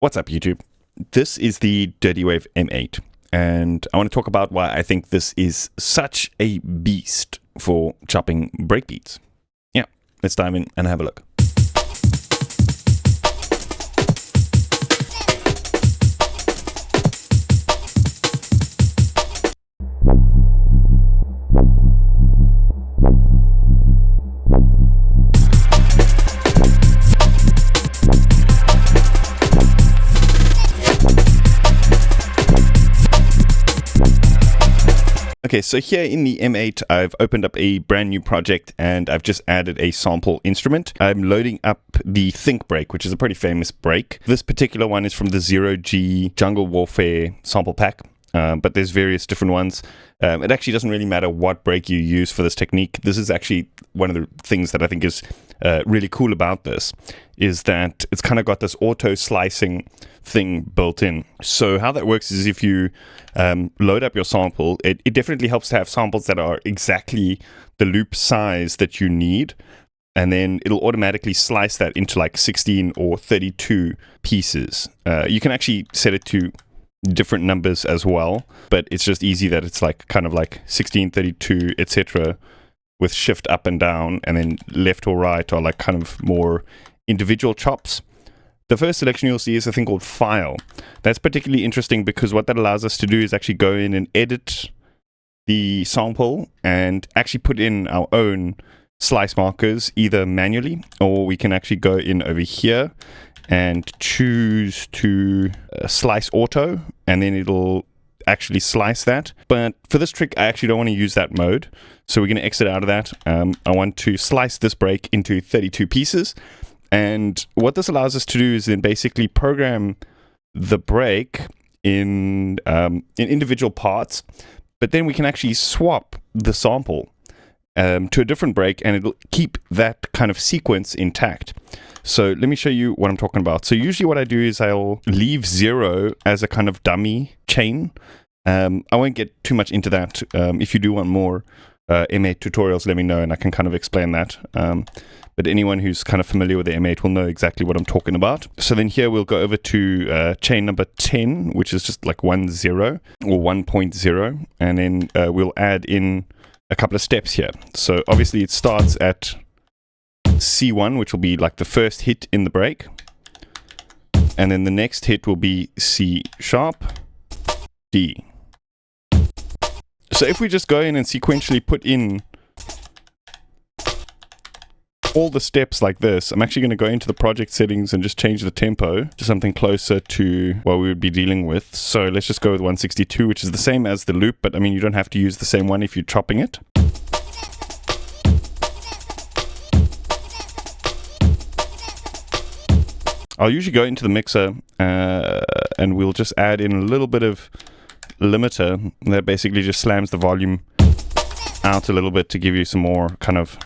What's up, YouTube? This is the Dirtywave M8, and I want to talk about why I think this is such a beast for chopping breakbeats. Yeah, let's dive in and have a look. Okay, so here in the M8, I've opened up a brand new project and I've just added a sample instrument. I'm loading up the Think break, which is a pretty famous break. This particular one is from the 0G Jungle Warfare sample pack, but there's various different ones. It actually doesn't really matter what break you use for this technique. This is actually one of the things that I think is really cool about this, is that it's kind of got this auto slicing thing built in. So how that works is if you load up your sample, it definitely helps to have samples that are exactly the loop size that you need, and then it'll automatically slice that into like 16 or 32 pieces. You can actually set it to different numbers as well, but it's just easy that it's like kind of like 16, 32, etc., with shift up and down, and then left or right are like kind of more individual chops. The first selection you'll see is a thing called file. That's particularly interesting because what that allows us to do is actually go in and edit the sample and actually put in our own slice markers, either manually, or we can actually go in over here and choose to slice auto, and then it'll actually slice that. But for this trick, I actually don't want to use that mode, so we're going to exit out of that. I want to slice this break into 32 pieces. And what this allows us to do is then basically program the break in individual parts, but then we can actually swap the sample to a different break, and it'll keep that kind of sequence intact. So let me show you what I'm talking about. So usually what I do is I'll leave 0 as a kind of dummy chain. I won't get too much into that. If you do want more M8 tutorials, let me know and I can kind of explain that. But anyone who's kind of familiar with the M8 will know exactly what I'm talking about. So then here we'll go over to chain number 10, which is just like 10 or 1.0. And then we'll add in a couple of steps here. So obviously it starts at C1, which will be like the first hit in the break. And then the next hit will be C sharp, D. So if we just go in and sequentially put in all the steps like this, I'm actually going to go into the project settings and just change the tempo to something closer to what we would be dealing with. So let's just go with 162, which is the same as the loop, but I mean, you don't have to use the same one if you're chopping it. I'll usually go into the mixer and we'll just add in a little bit of limiter that basically just slams the volume out a little bit to give you some more kind of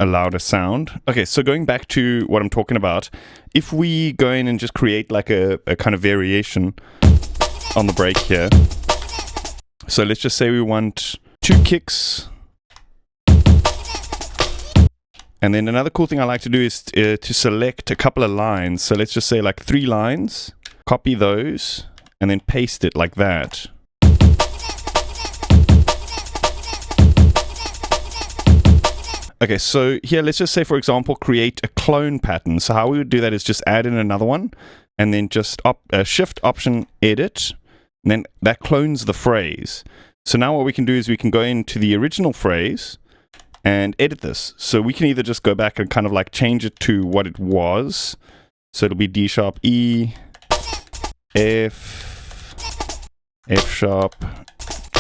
a louder sound. Okay, so going back to what I'm talking about, if we go in and just create like a kind of variation on the break here. So let's just say we want 2 kicks. And then another cool thing I like to do is to select a couple of lines. So let's just say like 3 lines, copy those, and then paste it like that. Okay, so here, let's just say, for example, create a clone pattern. So how we would do that is just add in another one, and then just shift option edit, and then that clones the phrase. So now what we can do is we can go into the original phrase and edit this. So we can either just go back and kind of like change it to what it was. So it'll be D sharp, E, F, F sharp,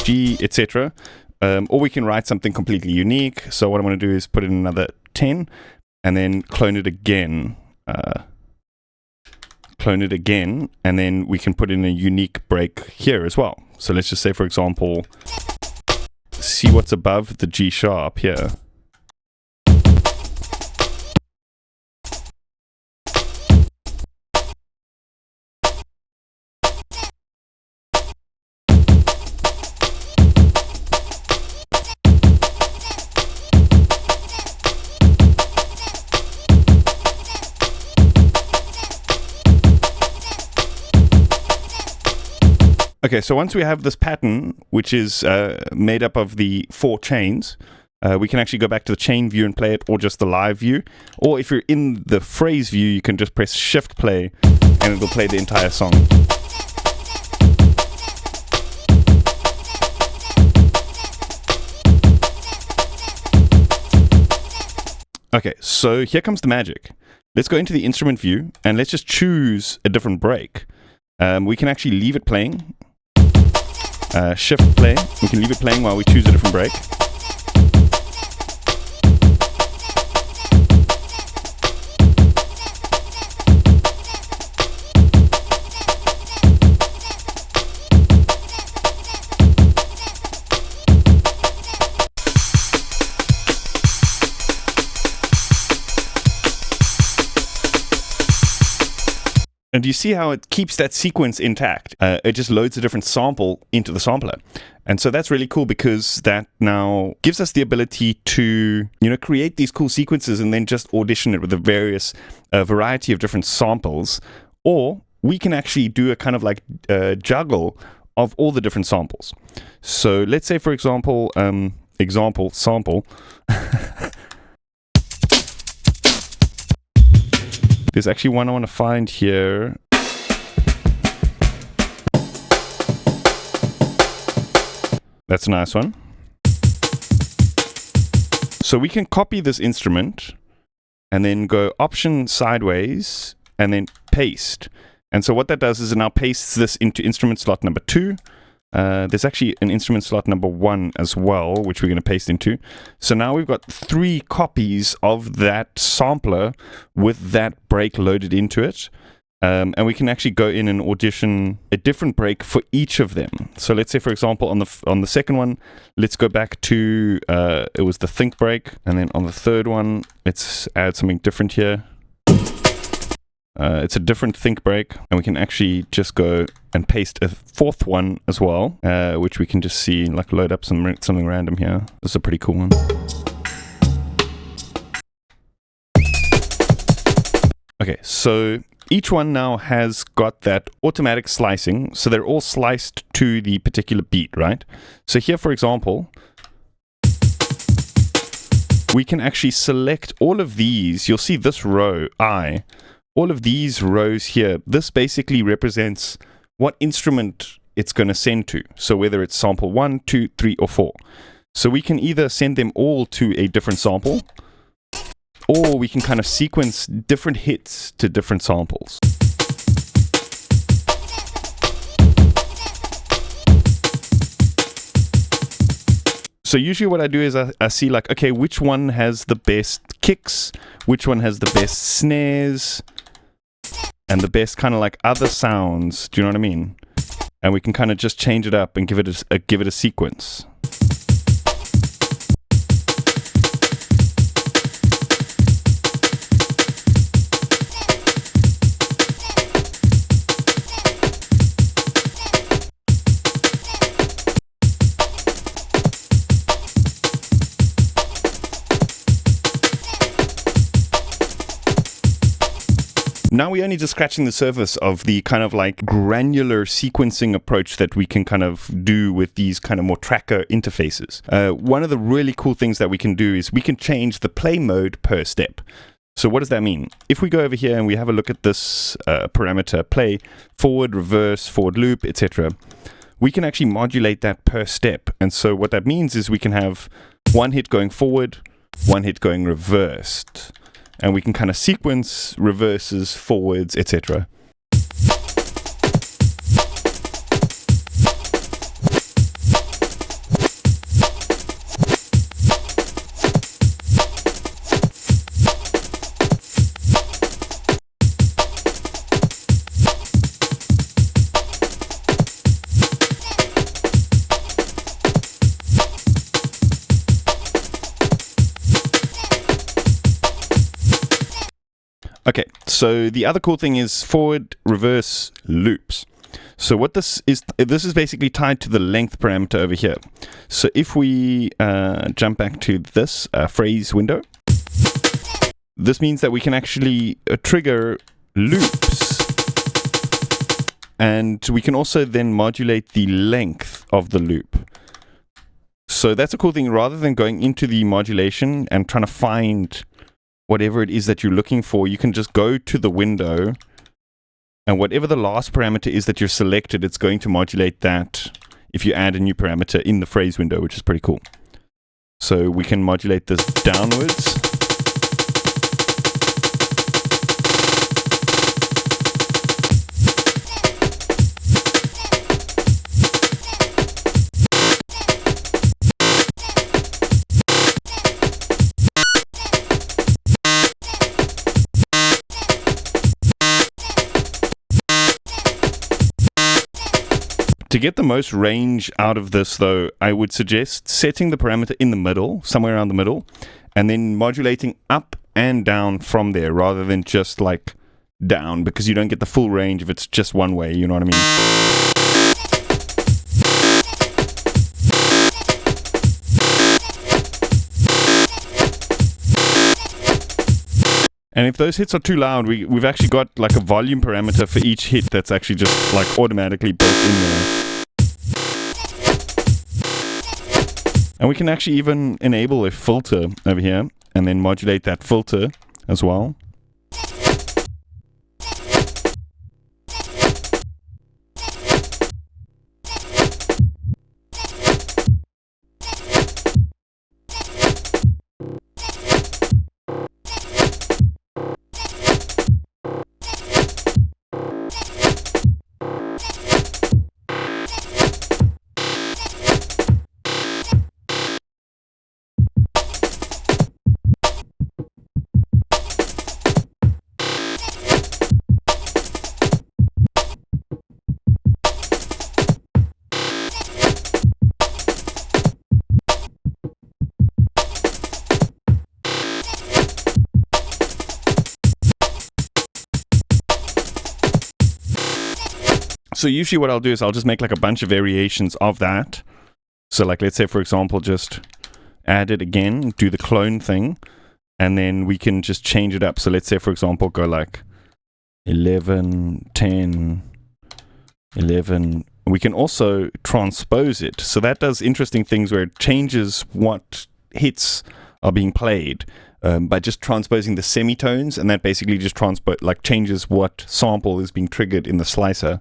G, etc. Or we can write something completely unique. So what I'm going to do is put in another 10 and then clone it again. And then we can put in a unique break here as well. So let's just say, for example, see what's above the G sharp here. Okay, so once we have this pattern, which is made up of the 4 chains, we can actually go back to the chain view and play it, or just the live view. Or if you're in the phrase view, you can just press shift play and it'll play the entire song. Okay, so here comes the magic. Let's go into the instrument view and let's just choose a different break. We can actually leave it playing. Shift play. We can leave it playing while we choose a different break. And you see how it keeps that sequence intact? It just loads a different sample into the sampler. And so that's really cool, because that now gives us the ability to, create these cool sequences and then just audition it with a variety of different samples. Or we can actually do a kind of like juggle of all the different samples. So let's say, for example, sample. There's actually one I want to find here. That's a nice one. So we can copy this instrument and then go option sideways and then paste. And so what that does is it now pastes this into instrument slot number 2. There's actually an instrument slot number 1 as well, which we're going to paste into. So now we've got 3 copies of that sampler with that break loaded into it. And we can actually go in and audition a different break for each of them. So let's say, for example, on the second one, let's go back to, it was the think break. And then on the third one, let's add something different here. It's a different think break, and we can actually just go and paste a 4th one as well, which we can just see, like, load up something random here. This is a pretty cool one. Okay, so each one now has got that automatic slicing, so they're all sliced to the particular beat, right? So here, for example, we can actually select all of these. You'll see this row, all of these rows here, this basically represents what instrument it's going to send to. So whether it's sample 1, 2, 3, or 4. So we can either send them all to a different sample, or we can kind of sequence different hits to different samples. So usually what I do is I see, like, okay, which one has the best kicks, which one has the best snares, and the best kind of like other sounds. Do you know what I mean? And we can kind of just change it up and give it a sequence. Now we're only just scratching the surface of the kind of like granular sequencing approach that we can kind of do with these kind of more tracker interfaces. One of the really cool things that we can do is we can change the play mode per step. So what does that mean? If we go over here and we have a look at this parameter, play, forward, reverse, forward loop, etc., we can actually modulate that per step. And so what that means is we can have one hit going forward, one hit going reversed. And we can kind of sequence reverses, forwards, etc. Okay, so the other cool thing is forward, reverse, loops. So what this is basically tied to the length parameter over here. So if we jump back to this phrase window, this means that we can actually trigger loops and we can also then modulate the length of the loop. So that's a cool thing. Rather than going into the modulation and trying to find whatever it is that you're looking for, you can just go to the window, and whatever the last parameter is that you're selected, it's going to modulate that if you add a new parameter in the phrase window, which is pretty cool. So we can modulate this downwards. To get the most range out of this, though, I would suggest setting the parameter in the middle, somewhere around the middle, and then modulating up and down from there, rather than just like down, because you don't get the full range if it's just one way, you know what I mean? And if those hits are too loud, we've actually got like a volume parameter for each hit that's actually just like automatically built in there. And we can actually even enable a filter over here and then modulate that filter as well. So usually what I'll do is I'll just make like a bunch of variations of that. So like, let's say, for example, just add it again, do the clone thing, and then we can just change it up. So let's say, for example, go like 11, 10, 11. We can also transpose it. So that does interesting things where it changes what hits are being played by just transposing the semitones, and that basically just changes what sample is being triggered in the slicer.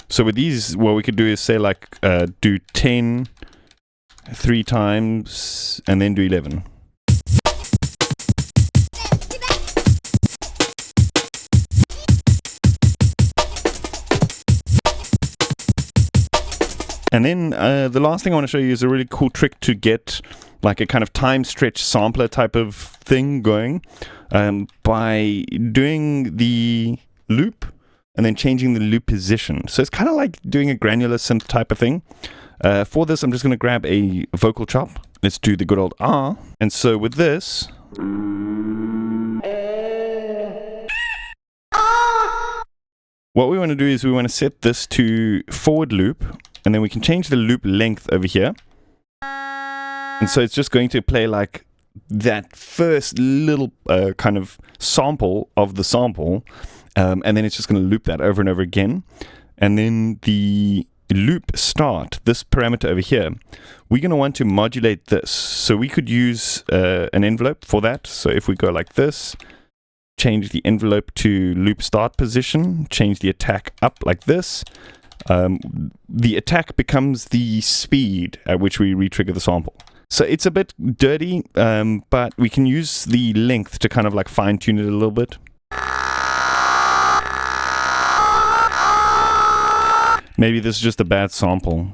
So with these, what we could do is say like do 10 3 times and then do 11. And then the last thing I want to show you is a really cool trick to get like a kind of time stretch sampler type of thing going by doing the loop and then changing the loop position. So it's kind of like doing a granular synth type of thing. For this, I'm just going to grab a vocal chop. Let's do the good old R. And so with this, what we want to do is we want to set this to forward loop, and then we can change the loop length over here. And so it's just going to play like that first little kind of sample of the sample, and then it's just going to loop that over and over again. And then the loop start, this parameter over here, we're going to want to modulate this. So we could use an envelope for that. So if we go like this, change the envelope to loop start position, change the attack up like this, the attack becomes the speed at which we re-trigger the sample. So it's a bit dirty, but we can use the length to kind of like fine tune it a little bit. Maybe this is just a bad sample.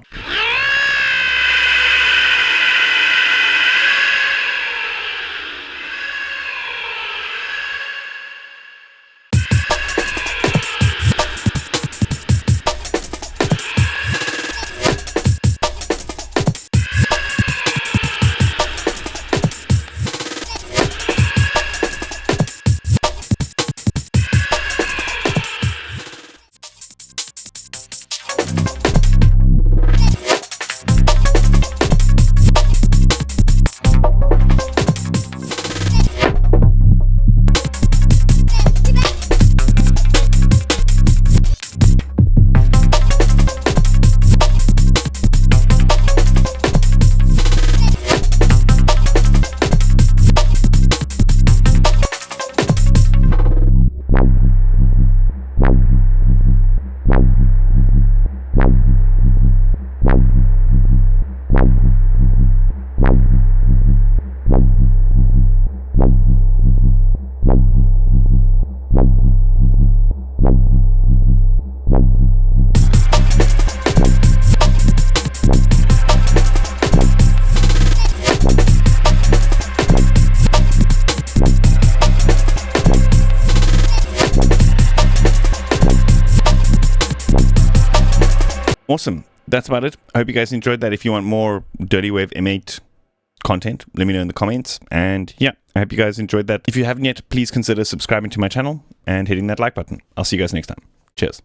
Awesome. That's about it. I hope you guys enjoyed that. If you want more Dirtywave M8 content, let me know in the comments. And yeah, I hope you guys enjoyed that. If you haven't yet, please consider subscribing to my channel and hitting that like button. I'll see you guys next time. Cheers.